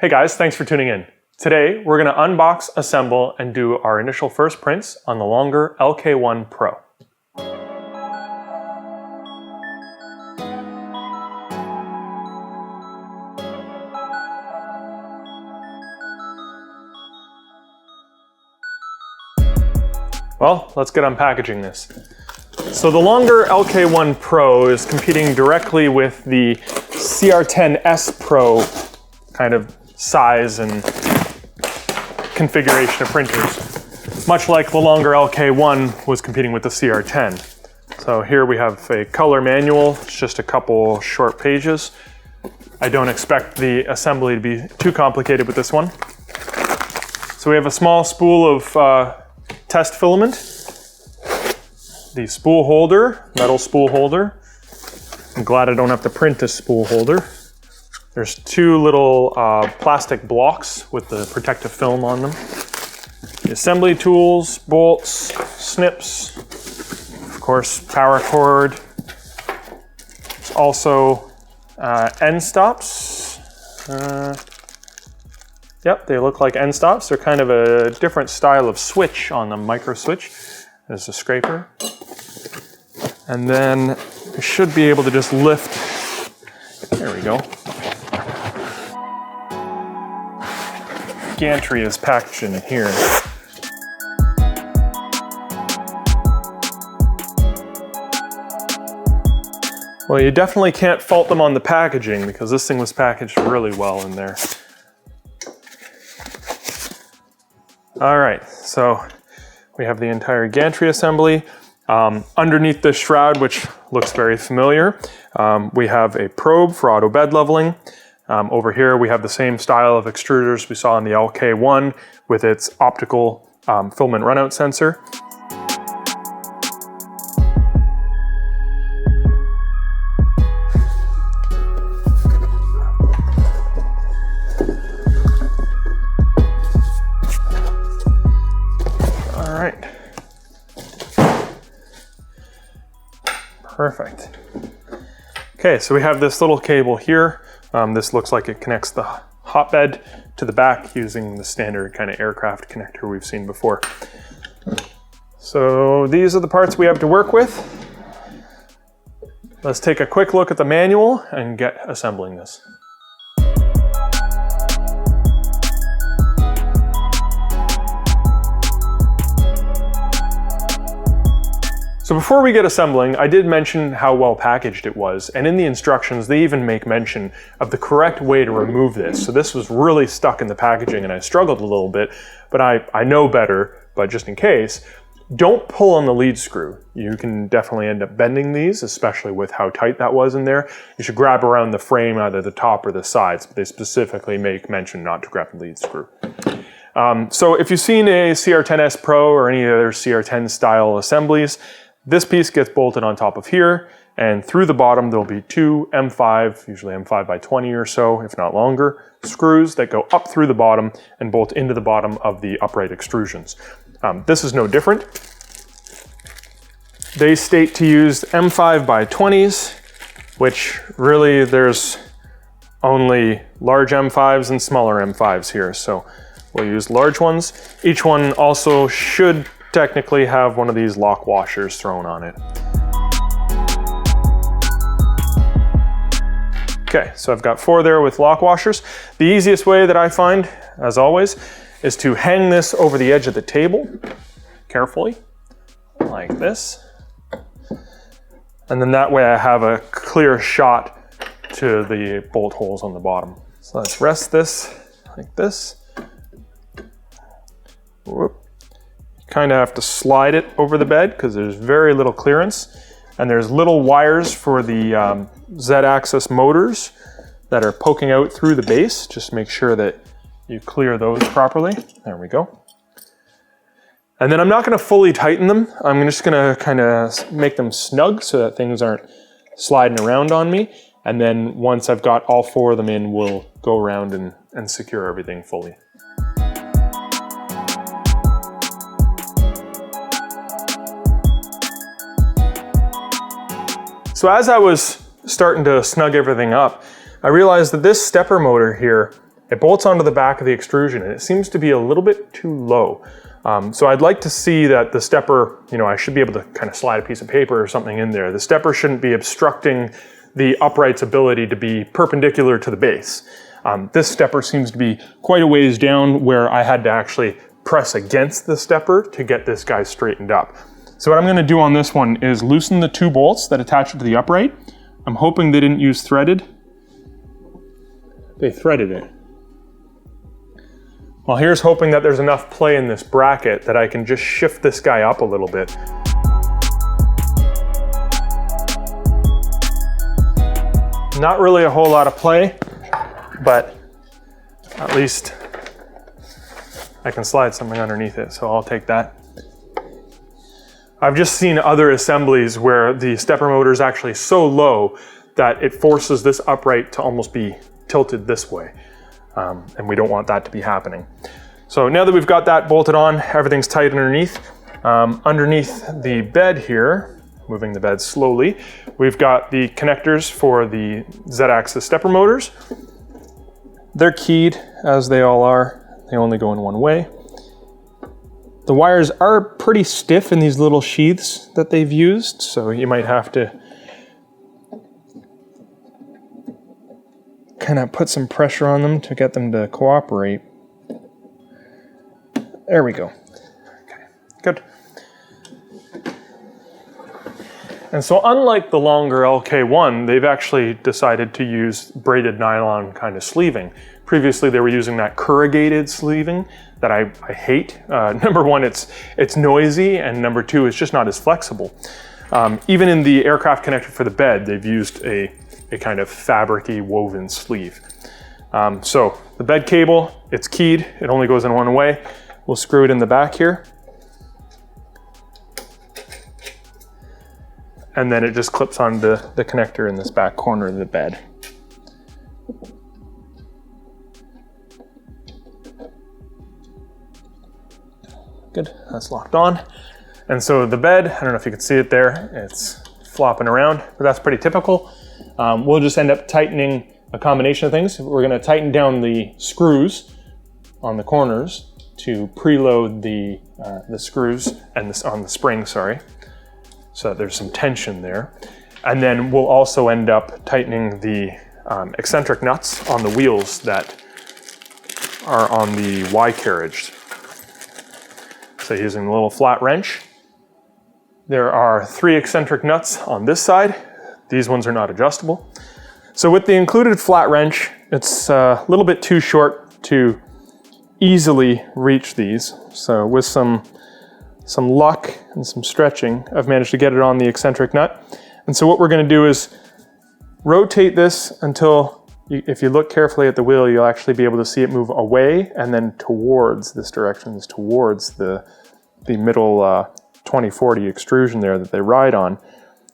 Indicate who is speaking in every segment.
Speaker 1: Hey guys, thanks for tuning in. Today, we're going to unbox, assemble, and do our initial first prints on the longer LK1 Pro. Well, let's get unpackaging this. So the longer LK1 Pro is competing directly with the CR10S Pro kind of size and configuration of printers, much like the longer LK1 was competing with the CR10. So here we have a color manual. It's just a couple short pages. I don't expect the assembly to be too complicated with this one. So we have a small spool of test filament, the spool holder, metal spool holder. I'm glad I don't have to print this spool holder. There's two little plastic blocks with the protective film on them. The assembly tools, bolts, snips, of course, power cord. There's also end stops. Yep, they look like end stops. They're kind of a different style of switch on the micro switch. There's a scraper. And then we should be able to just lift. There we go. Gantry is packaged in here. Well, you definitely can't fault them on the packaging because this thing was packaged really well in there. All right, so we have the entire gantry assembly. Underneath this shroud, which looks very familiar, we have a probe for auto bed leveling. Over here, we have the same style of extruders we saw in the LK1 with its optical filament runout sensor. All right. Perfect. Okay, so we have this little cable here. This looks like it connects the hotbed to the back using the standard kind of aircraft connector we've seen before. So these are the parts we have to work with. Let's take a quick look at the manual and get assembling this. So before we get assembling, I did mention how well packaged it was, and in the instructions they even make mention of the correct way to remove this. So this was really stuck in the packaging and I struggled a little bit, but I know better, but just in case, don't pull on the lead screw. You can definitely end up bending these, especially with how tight that was in there. You should grab around the frame, either the top or the sides, but they specifically make mention not to grab the lead screw. So if you've seen a CR10S Pro or any other CR10 style assemblies, this piece gets bolted on top of here, and through the bottom there'll be two M5, usually M5 by 20 or so, if not longer, screws that go up through the bottom and bolt into the bottom of the upright extrusions. This is no different. They state to use M5 by 20s, which really there's only large M5s and smaller M5s here, so we'll use large ones. Each one also should technically have one of these lock washers thrown on it. Okay, so I've got 4 there with lock washers. The easiest way that I find, as always, is to hang this over the edge of the table, carefully, like this. And then that way I have a clear shot to the bolt holes on the bottom. So let's rest this like this. Whoop. Kind of have to slide it over the bed because there's very little clearance, and there's little wires for the Z-axis motors that are poking out through the base. Just make sure that you clear those properly. There we go. And then I'm not going to fully tighten them. I'm just going to kind of make them snug so that things aren't sliding around on me. And then once I've got all 4 of them in, we'll go around and secure everything fully. So as I was starting to snug everything up, I realized that this stepper motor here it bolts onto the back of the extrusion, and it seems to be a little bit too low. So I'd like to see that the stepper, you know, I should be able to kind of slide a piece of paper or something in there. The stepper shouldn't be obstructing the upright's ability to be perpendicular to the base. This stepper seems to be quite a ways down where I had to actually press against the stepper to get this guy straightened up. So what I'm gonna do on this one is loosen the 2 bolts that attach it to the upright. I'm hoping they didn't use threaded. They threaded it. Well, here's hoping that there's enough play in this bracket that I can just shift this guy up a little bit. Not really a whole lot of play, but at least I can slide something underneath it, so I'll take that. I've just seen other assemblies where the stepper motor is actually so low that it forces this upright to almost be tilted this way. And we don't want that to be happening. So now that we've got that bolted on, everything's tight underneath. Underneath the bed here, moving the bed slowly, we've got the connectors for the Z-axis stepper motors. They're keyed, as they all are. They only go in one way. The wires are pretty stiff in these little sheaths that they've used, so you might have to kind of put some pressure on them to get them to cooperate. There we go. Okay, good. And so unlike the longer LK1, they've actually decided to use braided nylon kind of sleeving. Previously they were using that corrugated sleeving that I hate. Number one, it's noisy, and number two, it's just not as flexible. Even in the aircraft connector for the bed, they've used a kind of fabric-y woven sleeve. So the bed cable, it's keyed, it only goes in one way. We'll screw it in the back here. And then it just clips on the connector in this back corner of the bed. Good, that's locked on. And so the bed, I don't know if you can see it there, it's flopping around, but that's pretty typical. We'll just end up tightening a combination of things. We're gonna tighten down the screws on the corners to preload the screws and on the spring, sorry. So that there's some tension there. And then we'll also end up tightening the eccentric nuts on the wheels that are on the Y carriage. So using a little flat wrench. There are 3 eccentric nuts on this side. These ones are not adjustable. So with the included flat wrench, it's a little bit too short to easily reach these. So with some luck and some stretching, I've managed to get it on the eccentric nut. And so what we're gonna do is rotate this until, if you look carefully at the wheel, you'll actually be able to see it move away and then towards this direction, towards the middle 2040 extrusion there that they ride on.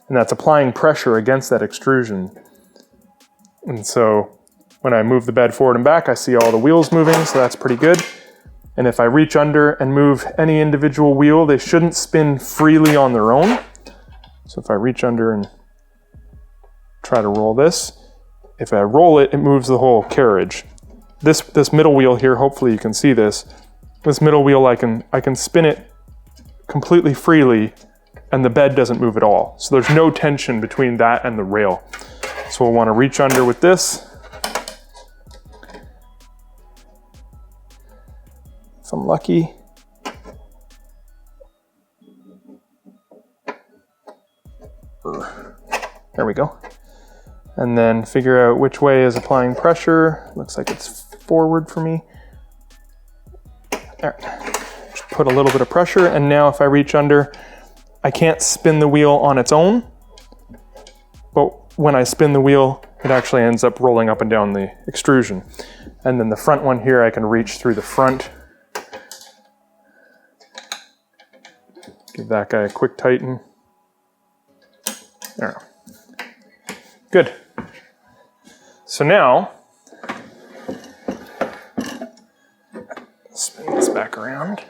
Speaker 1: And that's applying pressure against that extrusion. And so when I move the bed forward and back, I see all the wheels moving, so that's pretty good. And if I reach under and move any individual wheel, they shouldn't spin freely on their own. So if I reach under and try to roll this, if I roll it, it moves the whole carriage. This middle wheel here, hopefully you can see this. This middle wheel, I can spin it completely freely, and the bed doesn't move at all. So there's no tension between that and the rail. So we'll want to reach under with this. If I'm lucky. There we go. And then figure out which way is applying pressure. Looks like it's forward for me. There. Just put a little bit of pressure, and now if I reach under, I can't spin the wheel on its own, but when I spin the wheel, it actually ends up rolling up and down the extrusion. And then the front one here, I can reach through the front. Give that guy a quick tighten. There. Good. So now, spin this back around.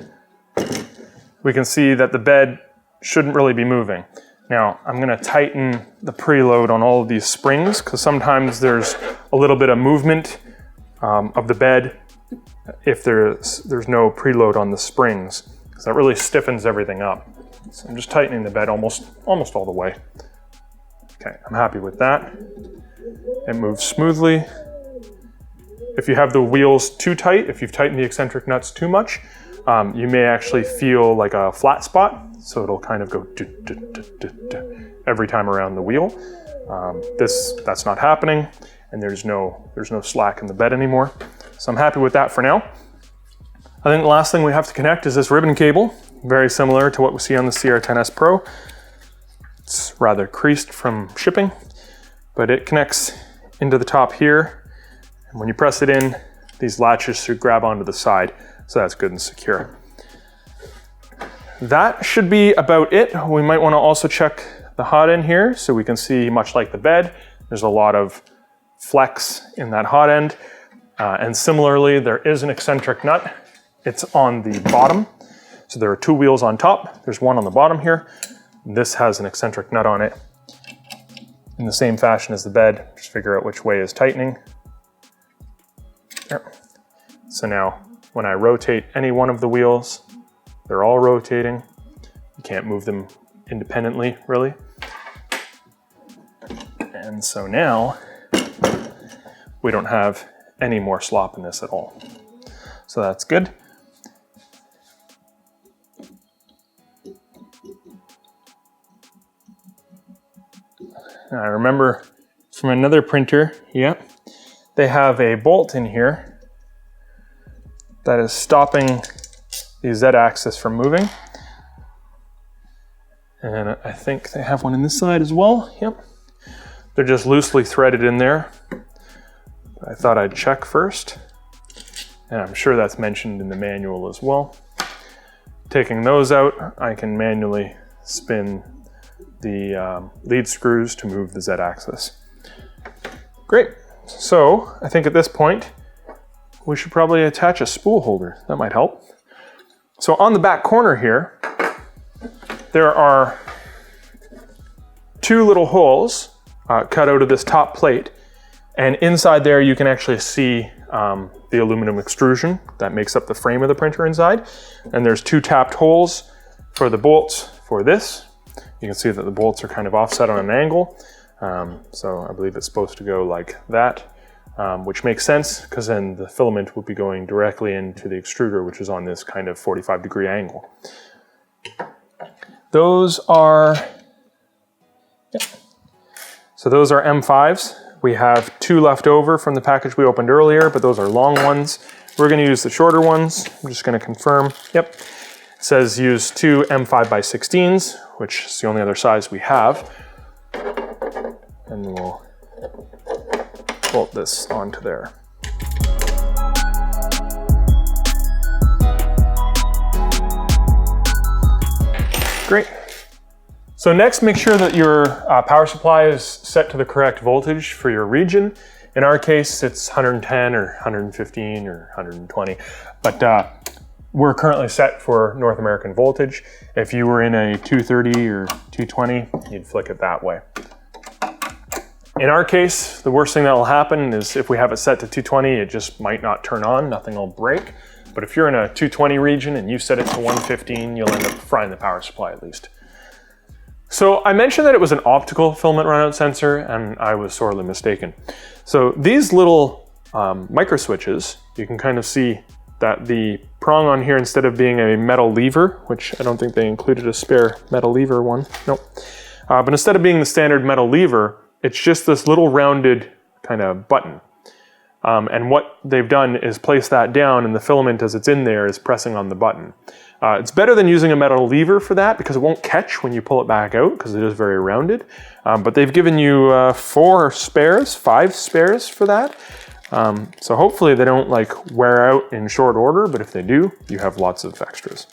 Speaker 1: We can see that the bed shouldn't really be moving. Now, I'm gonna tighten the preload on all of these springs because sometimes there's a little bit of movement of the bed if there's no preload on the springs, because that really stiffens everything up. So I'm just tightening the bed almost all the way. Okay, I'm happy with that. It moves smoothly. If you have the wheels too tight, if you've tightened the eccentric nuts too much, you may actually feel like a flat spot, so it'll kind of go every time around the wheel. That's not happening, and there's no slack in the bed anymore. So I'm happy with that for now. I think the last thing we have to connect is this ribbon cable, very similar to what we see on the CR10S Pro. It's rather creased from shipping, but it connects into the top here. And when you press it in, these latches should grab onto the side, so that's good and secure. That should be about it. We might want to also check the hot end here, so we can see, much like the bed, there's a lot of flex in that hot end. And similarly, there is an eccentric nut. It's on the bottom. So there are two wheels on top. There's one on the bottom here. This has an eccentric nut on it. In the same fashion as the bed, just figure out which way is tightening. There. So now, when I rotate any one of the wheels, they're all rotating. You can't move them independently, really. And so now, we don't have any more slop in this at all. So that's good. And I remember from another printer, they have a bolt in here that is stopping the Z-axis from moving. And I think they have one in this side as well. Yep. They're just loosely threaded in there. I thought I'd check first. And I'm sure that's mentioned in the manual as well. Taking those out, I can manually spin the lead screws to move the Z-axis. Great. So I think at this point, we should probably attach a spool holder. That might help. So on the back corner here, there are two little holes cut out of this top plate. And inside there, you can actually see the aluminum extrusion that makes up the frame of the printer inside. And there's two tapped holes for the bolts for this. You can see that the bolts are kind of offset on an angle. So I believe it's supposed to go like that, which makes sense because then the filament will be going directly into the extruder, which is on this kind of 45-degree angle. Those are, so those are M5s. We have two left over from the package we opened earlier, but those are long ones. We're going to use the shorter ones. I'm just going to confirm. Yep. It says use two M5x16s, which is the only other size we have. And we'll bolt this onto there. Great. So next, make sure that your power supply is set to the correct voltage for your region. In our case, it's 110 or 115 or 120, but we're currently set for North American voltage. If you were in a 230 or 220, you'd flick it that way. In our case, the worst thing that will happen is if we have it set to 220, it just might not turn on, nothing will break. But if you're in a 220 region and you set it to 115, you'll end up frying the power supply at least. So I mentioned that it was an optical filament runout sensor, and I was sorely mistaken. So these little micro switches, you can kind of see that the prong on here, instead of being a metal lever, which I don't think they included a spare metal lever one, nope. But instead of being the standard metal lever, it's just this little rounded kind of button. And what they've done is place that down, and the filament as it's in there is pressing on the button. It's better than using a metal lever for that because it won't catch when you pull it back out because it is very rounded. But they've given you 5 spares for that. So hopefully they don't like wear out in short order, but if they do, you have lots of extras.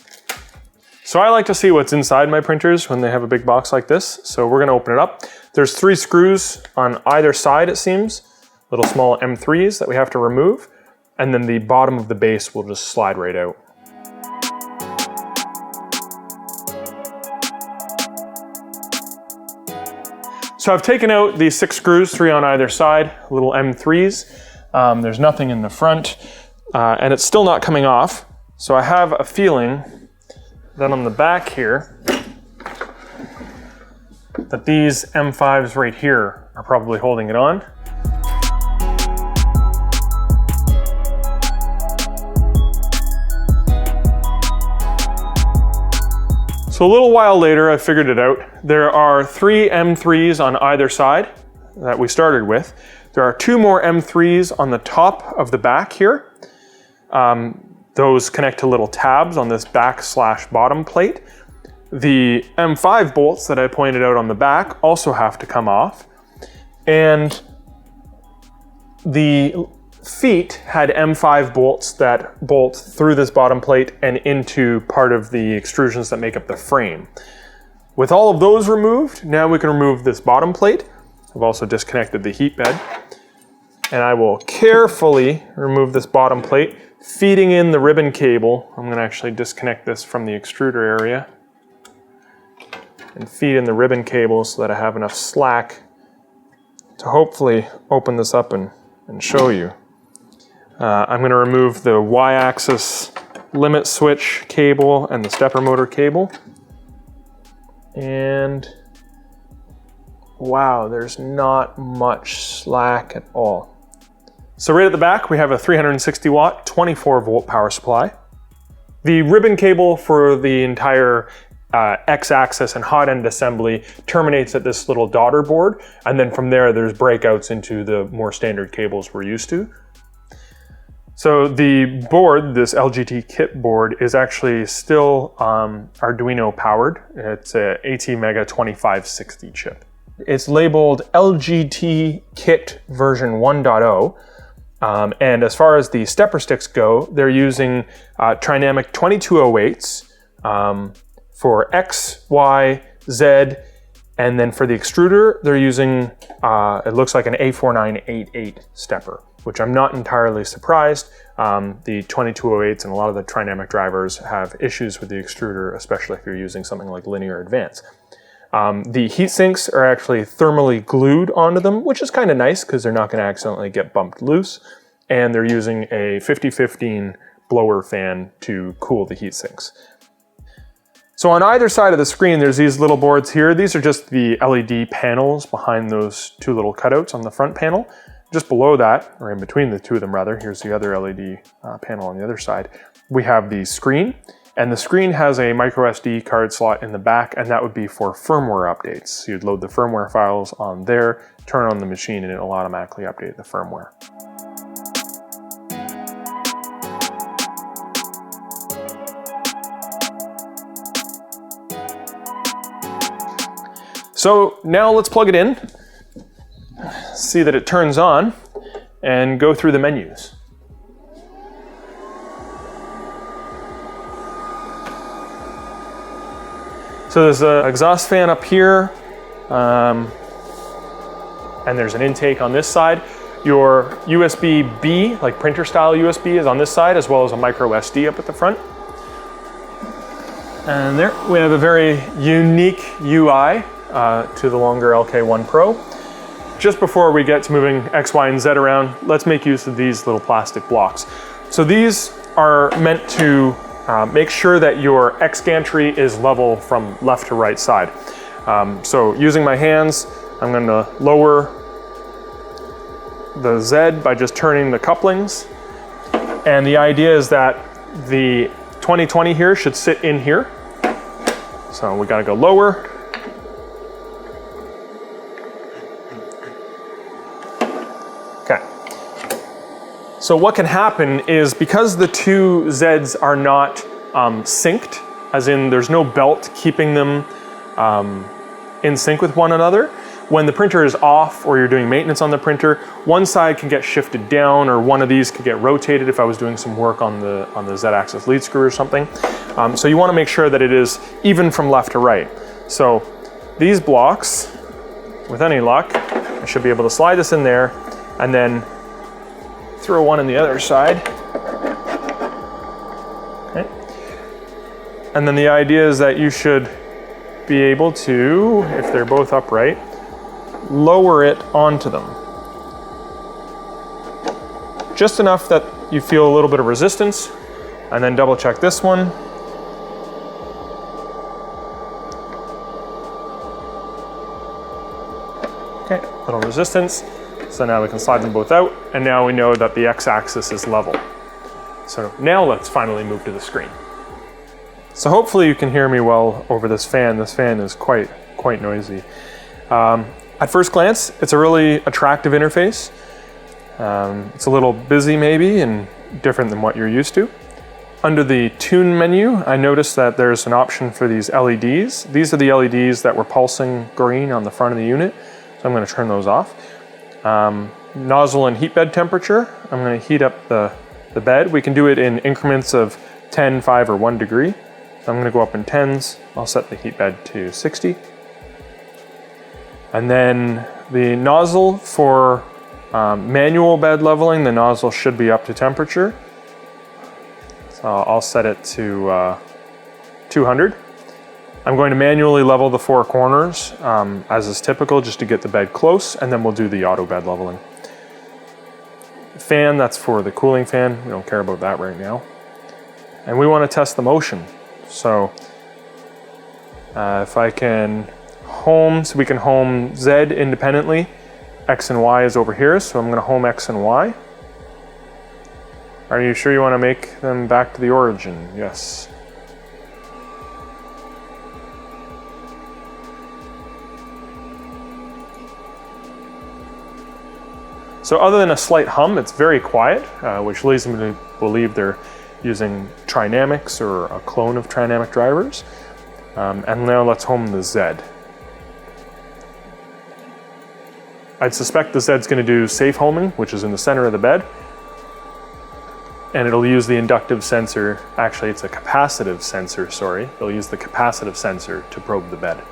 Speaker 1: So I like to see what's inside my printers when they have a big box like this. So we're gonna open it up. There's 3 screws on either side, it seems, little small M3s that we have to remove. And then the bottom of the base will just slide right out. So I've taken out these 6 screws, 3 on either side, little M3s. There's nothing in the front, and it's still not coming off. So I have a feeling that on the back here, that these M5s right here are probably holding it on. So a little while later, I figured it out. There are 3 M3s on either side that we started with. There are 2 more M3s on the top of the back here. Those connect to little tabs on this back/bottom plate. The M5 bolts that I pointed out on the back also have to come off. And the feet had M5 bolts that bolt through this bottom plate and into part of the extrusions that make up the frame. With all of those removed, now we can remove this bottom plate. I've also disconnected the heat bed. And I will carefully remove this bottom plate, feeding in the ribbon cable. I'm going to actually disconnect this from the extruder area and feed in the ribbon cable so that I have enough slack to hopefully open this up and show you. I'm going to remove the Y-axis limit switch cable and the stepper motor cable. And wow, there's not much slack at all. So right at the back, we have a 360 watt, 24 volt power supply. The ribbon cable for the entire X-axis and hot end assembly terminates at this little daughter board. And then from there, there's breakouts into the more standard cables we're used to. So the board, this LGT kit board, is actually still Arduino powered. It's a ATmega 2560 chip. It's labeled LGT kit version 1.0. And as far as the stepper sticks go, they're using Trinamic 2208s for X, Y, Z, and then for the extruder, they're using, it looks like an A4988 stepper, which I'm not entirely surprised. The 2208s and a lot of the Trinamic drivers have issues with the extruder, especially if you're using something like Linear Advance. The heat sinks are actually thermally glued onto them, which is kind of nice because they're not going to accidentally get bumped loose. And they're using a 5015 blower fan to cool the heat sinks. So on either side of the screen, there's these little boards here. These are just the LED panels behind those 2 little cutouts on the front panel. Just below that, or in between the 2 of them rather, here's the other LED panel on the other side. We have the screen. And the screen has a micro SD card slot in the back, and that would be for firmware updates. So you'd load the firmware files on there, turn on the machine, and it'll automatically update the firmware. So now let's plug it in, see that it turns on, and go through the menus. So there's an exhaust fan up here, and there's an intake on this side. Your USB-B, like printer style USB, is on this side, as well as a micro SD up at the front. And there we have a very unique UI to the longer LK1 Pro. Just before we get to moving X, Y, and Z around, let's make use of these little plastic blocks. So these are meant to make sure that your X gantry is level from left to right side. So using my hands, I'm going to lower the Z by just turning the couplings. And the idea is that the 2020 here should sit in here. So we got to go lower. Okay. So what can happen is because the 2 Zs are not synced, as in there's no belt keeping them in sync with one another, when the printer is off or you're doing maintenance on the printer, one side can get shifted down or one of these could get rotated if I was doing some work on the Z-axis lead screw or something. So you want to make sure that it is even from left to right. So these blocks, with any luck, I should be able to slide this in there and then throw one on the other side. Okay. And then the idea is that you should be able to, if they're both upright, lower it onto them. just enough that you feel a little bit of resistance, and then double check this one. Okay, a little resistance. So now we can slide them both out, and now we know that the x-axis is level. So now let's finally move to the screen. So hopefully you can hear me well over this fan. This fan is quite noisy. At first glance, it's a really attractive interface. It's a little busy maybe and different than what you're used to. Under the tune menu, I noticed that there's an option for these LEDs. These are the LEDs that were pulsing green on the front of the unit. So I'm going to turn those off. Nozzle and heat bed temperature. I'm going to heat up the bed. We can do it in increments of 10, 5, or 1 degree. So I'm going to go up in 10s. I'll set the heat bed to 60. And then the nozzle for manual bed leveling, the nozzle should be up to temperature. So I'll set it to 200. I'm going to manually level the 4 corners, as is typical, just to get the bed close, and then we'll do the auto bed leveling. Fan, that's for the cooling fan. We don't care about that right now. And we want to test the motion. So if I can home, so we can home Z independently. X and Y is over here, so I'm going to home X and Y. Are you sure you want to make them back to the origin? Yes. So other than a slight hum, it's very quiet, which leads me to believe they're using Trinamics or a clone of Trinamic drivers. And now let's home the Z. I'd suspect the Z's going to do safe homing, which is in the center of the bed. And it'll use the inductive sensor, actually it's a capacitive sensor, sorry. It'll use the capacitive sensor to probe the bed.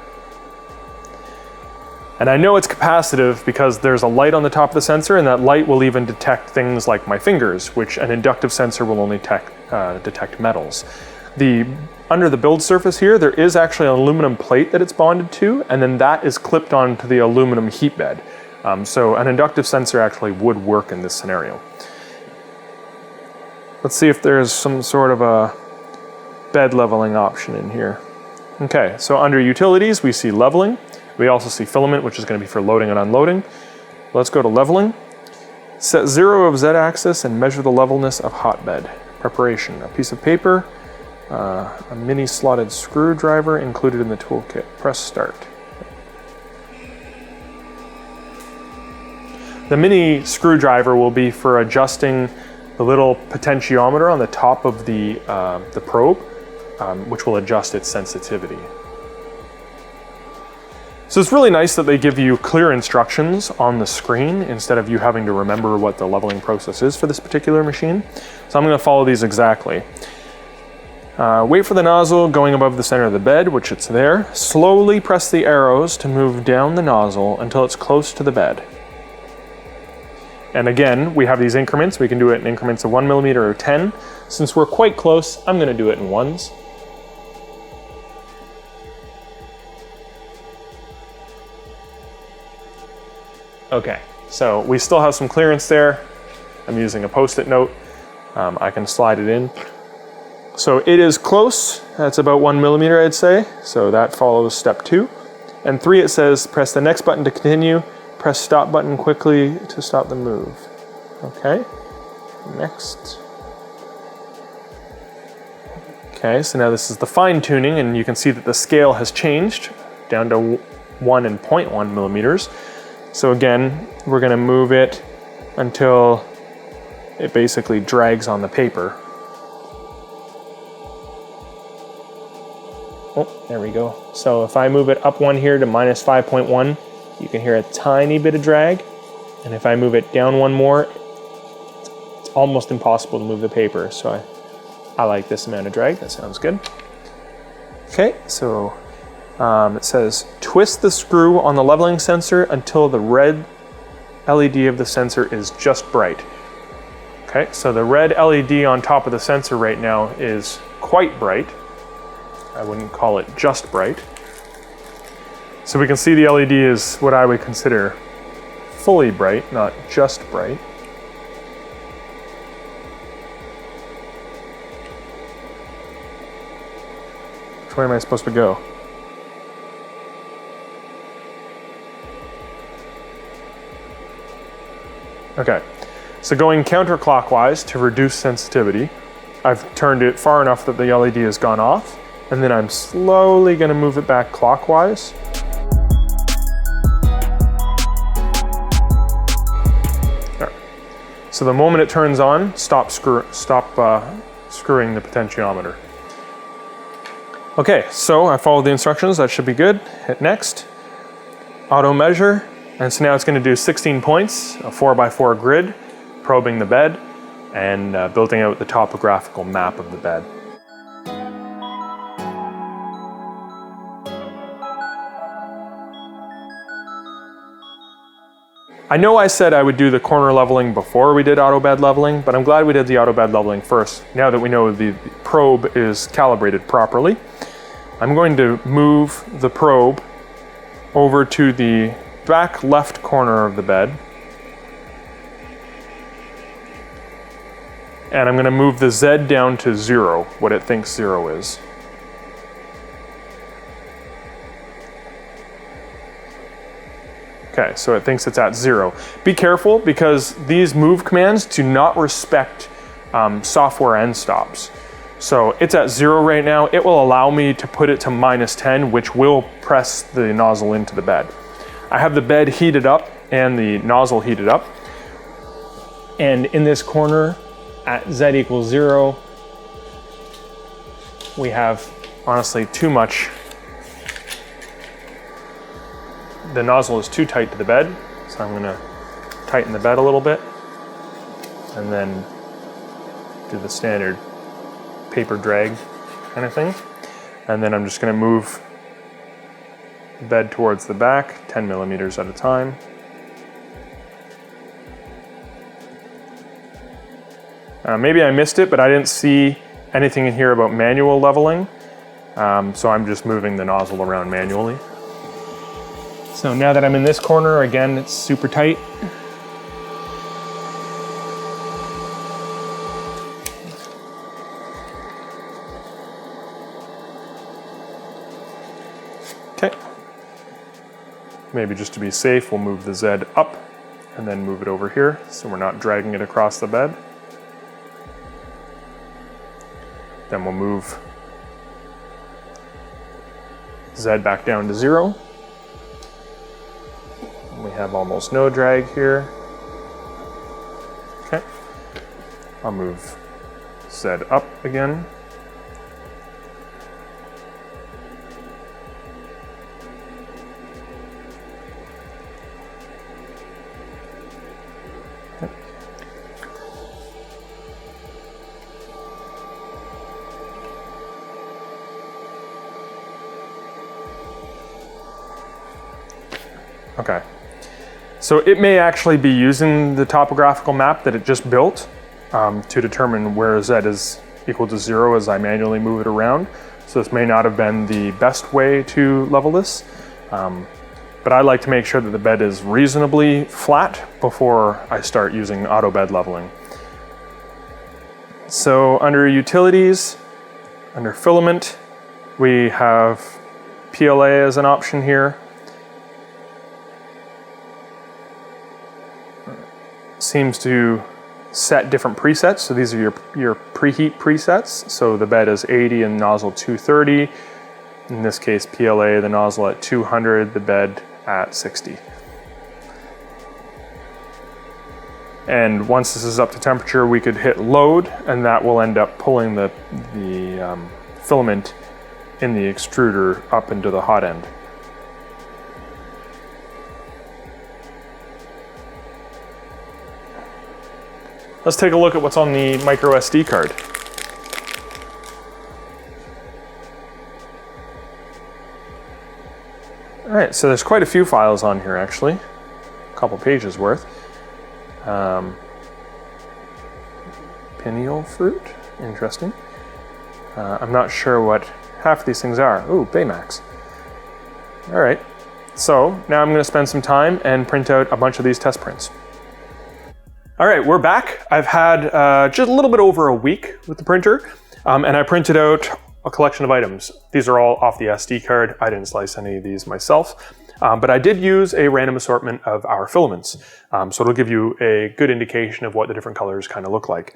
Speaker 1: And I know it's capacitive because there's a light on the top of the sensor, and that light will even detect things like my fingers, which an inductive sensor will only detect metals. Under the build surface here, there is actually an aluminum plate that it's bonded to, and then that is clipped onto the aluminum heat bed. So an inductive sensor actually would work in this scenario. Let's see if there's some sort of a bed leveling option in here. Okay, so under utilities, we see leveling. We also see filament, which is going to be for loading and unloading. Let's go to leveling. Set 0 of Z-axis and measure the levelness of hotbed. Preparation, a piece of paper, a mini slotted screwdriver included in the toolkit. Press start. The mini screwdriver will be for adjusting the little potentiometer on the top of the probe, which will adjust its sensitivity. So it's really nice that they give you clear instructions on the screen instead of you having to remember what the leveling process is for this particular machine. So I'm going to follow these exactly. Wait for the nozzle going above the center of the bed, which it's there. Slowly press the arrows to move down the nozzle until it's close to the bed. And again, we have these increments. We can do it in increments of 1 millimeter or 10. Since we're quite close, I'm going to do it in 1s. Okay, so we still have some clearance there. I'm using a post-it note. I can slide it in. So it is close. That's about 1 millimeter, I'd say. So that follows step 2. And 3, it says press the next button to continue. Press stop button quickly to stop the move. Okay, next. Okay, so now this is the fine tuning, and you can see that the scale has changed down to 1 and 0.1 millimeters. So again, we're going to move it until it basically drags on the paper. Oh, there we go. So if I move it up 1 here to minus 5.1, you can hear a tiny bit of drag. And if I move it down 1 more, it's almost impossible to move the paper. So I like this amount of drag. That sounds good. Okay, so it says twist the screw on the leveling sensor until the red LED of the sensor is just bright. Okay, so the red LED on top of the sensor right now is quite bright. I wouldn't call it just bright. So we can see the LED is what I would consider fully bright, not just bright. Which way am I supposed to go? Okay, so going counterclockwise to reduce sensitivity, I've turned it far enough that the LED has gone off, and then I'm slowly going to move it back clockwise. There. So the moment it turns on, stop screwing the potentiometer. Okay, so I followed the instructions, that should be good. Hit next, auto measure, and so now it's going to do 16 points, a 4x4 grid, probing the bed, and building out the topographical map of the bed. I know I said I would do the corner leveling before we did auto bed leveling, but I'm glad we did the auto bed leveling first, now that we know the probe is calibrated properly. I'm going to move the probe over to the back left corner of the bed. And I'm going to move the Z down to 0, what it thinks 0 is. Okay, so it thinks it's at 0. Be careful because these move commands do not respect software end stops. So it's at 0 right now. It will allow me to put it to -10, which will press the nozzle into the bed. I have the bed heated up and the nozzle heated up. And in this corner at Z equals 0, we have honestly too much. The nozzle is too tight to the bed, so I'm going to tighten the bed a little bit and then do the standard paper drag kind of thing. And then I'm just going to move the bed towards the back, 10 millimeters at a time. Maybe I missed it, but I didn't see anything in here about manual leveling, so I'm just moving the nozzle around manually. So now that I'm in this corner, again, it's super tight. Okay. Maybe just to be safe, we'll move the Z up and then move it over here so we're not dragging it across the bed. Then we'll move Z back down to 0. We have almost no drag here. Okay. I'll move Z up again. Okay, so it may actually be using the topographical map that it just built to determine where Z is equal to 0 as I manually move it around. So this may not have been the best way to level this, but I like to make sure that the bed is reasonably flat before I start using auto bed leveling. So under utilities, under filament, we have PLA as an option here. Seems to set different presets. So these are your preheat presets. So the bed is 80 and nozzle 230. In this case, PLA, the nozzle at 200, the bed at 60. And once this is up to temperature, we could hit load, and that will end up pulling the filament in the extruder up into the hot end. Let's take a look at what's on the micro SD card. All right, so there's quite a few files on here actually, a couple pages worth. Pineal fruit, interesting. I'm not sure what half of these things are. Ooh, Baymax. All right, so now I'm gonna spend some time and print out a bunch of these test prints. All right, we're back. I've had just a little bit over a week with the printer, and I printed out a collection of items. These are all off the SD card. I didn't slice any of these myself, but I did use a random assortment of our filaments. So it'll give you a good indication of what the different colors kind of look like.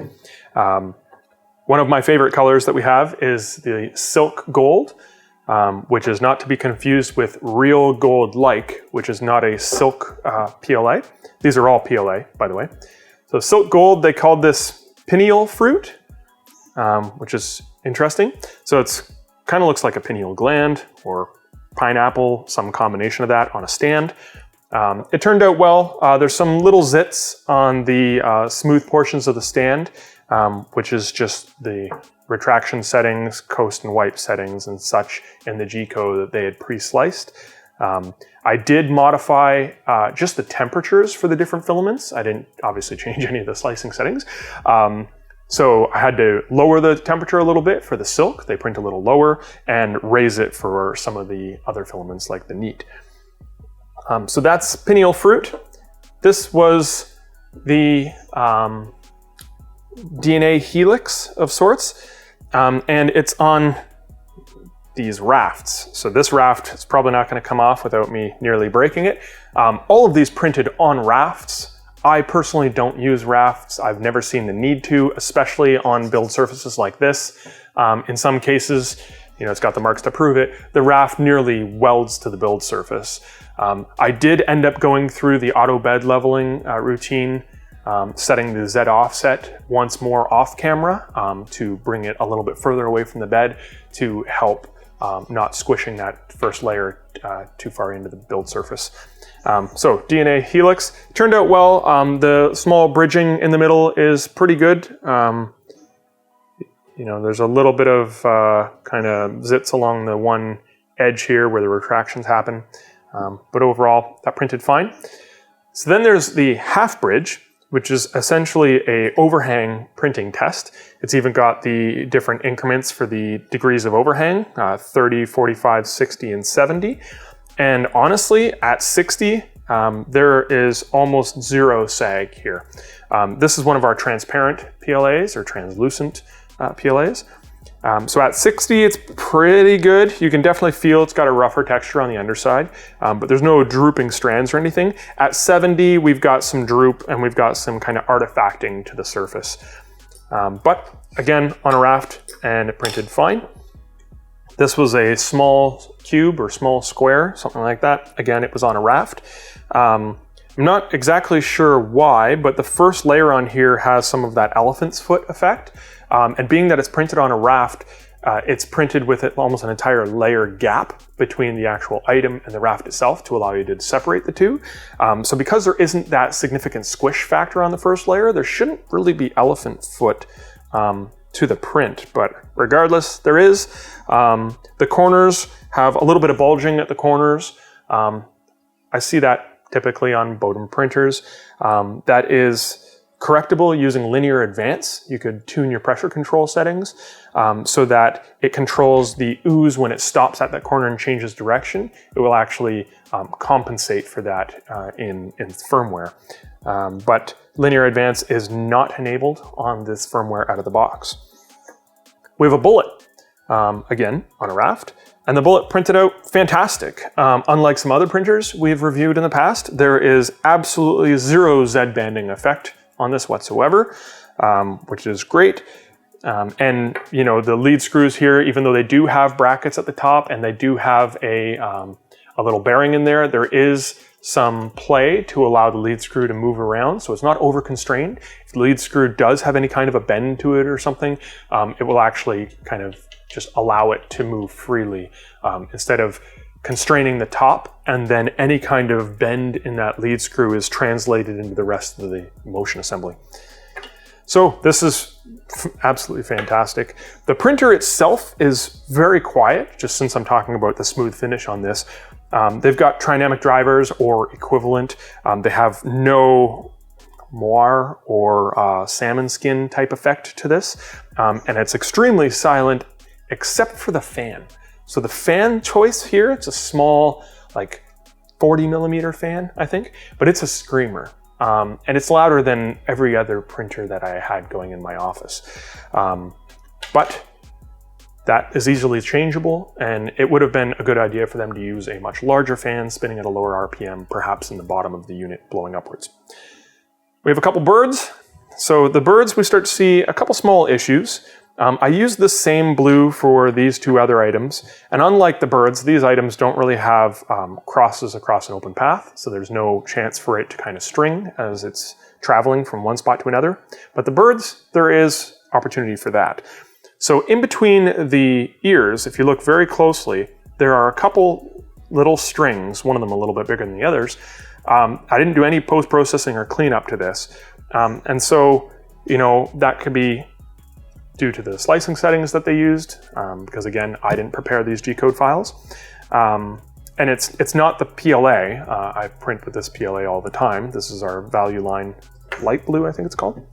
Speaker 1: One of my favorite colors that we have is the silk gold, which is not to be confused with real gold like, which is not a silk PLA. These are all PLA, by the way. So silk gold, they called this pineal fruit, which is interesting. So it's kind of looks like a pineal gland or pineapple, some combination of that on a stand. It turned out well. There's some little zits on the smooth portions of the stand, which is just the retraction settings, coast and wipe settings and such in the G-code that they had pre-sliced. I did modify just the temperatures for the different filaments. I didn't obviously change any of the slicing settings. So I had to lower the temperature a little bit for the silk. They print a little lower, and raise it for some of the other filaments like the neat. So that's pineal fruit. This was the DNA helix of sorts, and it's on these rafts. So this raft is probably not going to come off without me nearly breaking it. All of these printed on rafts. I personally don't use rafts. I've never seen the need to, especially on build surfaces like this. In some cases, it's got the marks to prove it. The raft nearly welds to the build surface. I did end up going through the auto bed leveling routine, setting the Z offset once more off camera to bring it a little bit further away from the bed to help not squishing that first layer too far into the build surface. So DNA helix turned out well. The small bridging in the middle is pretty good. There's a little bit of kind of zits along the one edge here where the retractions happen. But overall, that printed fine. So then there's the half bridge, which is essentially a overhang printing test. It's even got the different increments for the degrees of overhang, 30, 45, 60, and 70. And honestly, at 60, there is almost zero sag here. This is one of our transparent PLAs or translucent PLAs. So at 60, it's pretty good. You can definitely feel it's got a rougher texture on the underside, but there's no drooping strands or anything. At 70, we've got some droop and we've got some kind of artifacting to the surface. But again, on a raft, and it printed fine. This was a small cube or small square, something like that. Again, it was on a raft. I'm not exactly sure why, but the first layer on here has some of that elephant's foot effect. And being that it's printed on a raft, it's printed with almost an entire layer gap between the actual item and the raft itself to allow you to separate the two. So because there isn't that significant squish factor on the first layer, there shouldn't really be elephant foot to the print, but regardless, there is. The corners have a little bit of bulging at the corners. I see that typically on Bowden printers. That is correctable using linear advance. You could tune your pressure control settings so that it controls the ooze when it stops at that corner and changes direction. It will actually compensate for that in firmware. But linear advance is not enabled on this firmware out of the box. We have a bullet, again, on a raft, and the bullet printed out fantastic. Unlike some other printers we've reviewed in the past, there is absolutely zero Z banding effect on this whatsoever, which is great. And the lead screws here, even though they do have brackets at the top and they do have a little bearing in there, there is some play to allow the lead screw to move around, so it's not over constrained. If the lead screw does have any kind of a bend to it or something, it will actually kind of just allow it to move freely instead of constraining the top, and then any kind of bend in that lead screw is translated into the rest of the motion assembly. So this is absolutely fantastic. The printer itself is very quiet, just since I'm talking about the smooth finish on this. They've got trinamic drivers or equivalent. They have no moire or salmon skin type effect to this. And it's extremely silent except for the fan. So the fan choice here, it's a small, like 40 millimeter fan, I think, but it's a screamer. And it's louder than every other printer that I had going in my office. But that is easily changeable, and it would have been a good idea for them to use a much larger fan spinning at a lower RPM, perhaps in the bottom of the unit blowing upwards. We have a couple birds. So the birds, we start to see a couple small issues. I used the same blue for these two other items, and unlike the birds, these items don't really have crosses across an open path, so there's no chance for it to kind of string as it's traveling from one spot to another. But the birds, there is opportunity for that. So in between the ears, if you look very closely, there are a couple little strings, one of them a little bit bigger than the others. I didn't do any post-processing or cleanup to this, and so, you know, that could be due to the slicing settings that they used, because again, I didn't prepare these G-code files. And it's not the PLA. I print with this PLA all the time. This is our value line light blue, I think it's called.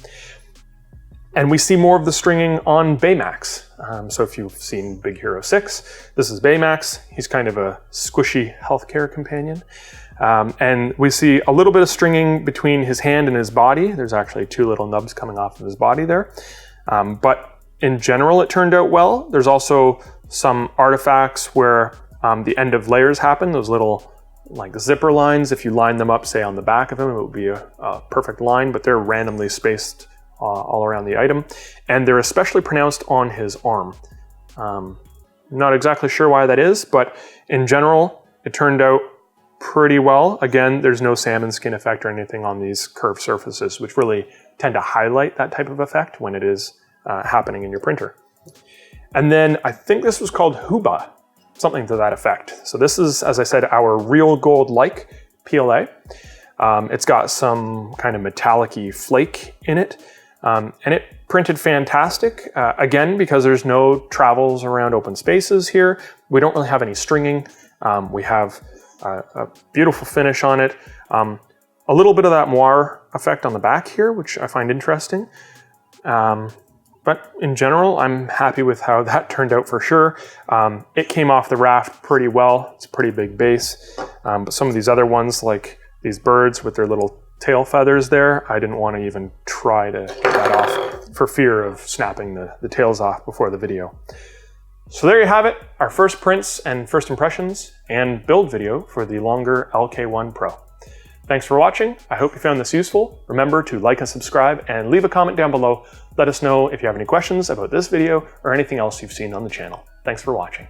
Speaker 1: And we see more of the stringing on Baymax. So if you've seen Big Hero 6, this is Baymax. He's kind of a squishy healthcare companion. And we see a little bit of stringing between his hand and his body. There's actually two little nubs coming off of his body there. But in general, it turned out well. There's also some artifacts where the end of layers happen, those little like zipper lines. If you line them up, say on the back of him, it would be a perfect line, but they're randomly spaced all around the item. And they're especially pronounced on his arm. Not exactly sure why that is, but in general, it turned out pretty well. Again, there's no salmon skin effect or anything on these curved surfaces, which really tend to highlight that type of effect when it is happening in your printer. And then I think this was called Huba, something to that effect. So this is, as I said, our real gold-like PLA. It's got some kind of metallic-y flake in it, and it printed fantastic. Again, because there's no travels around open spaces here, we don't really have any stringing. We have a beautiful finish on it. A little bit of that moire effect on the back here, which I find interesting. But in general, I'm happy with how that turned out for sure. It came off the raft pretty well. It's a pretty big base. But some of these other ones, like these birds with their little tail feathers there, I didn't want to even try to get that off for fear of snapping the tails off before the video. So there you have it, our first prints and first impressions and build video for the longer LK1 Pro. Thanks for watching. I hope you found this useful. Remember to like and subscribe and leave a comment down below. Let us know if you have any questions about this video or anything else you've seen on the channel. Thanks for watching.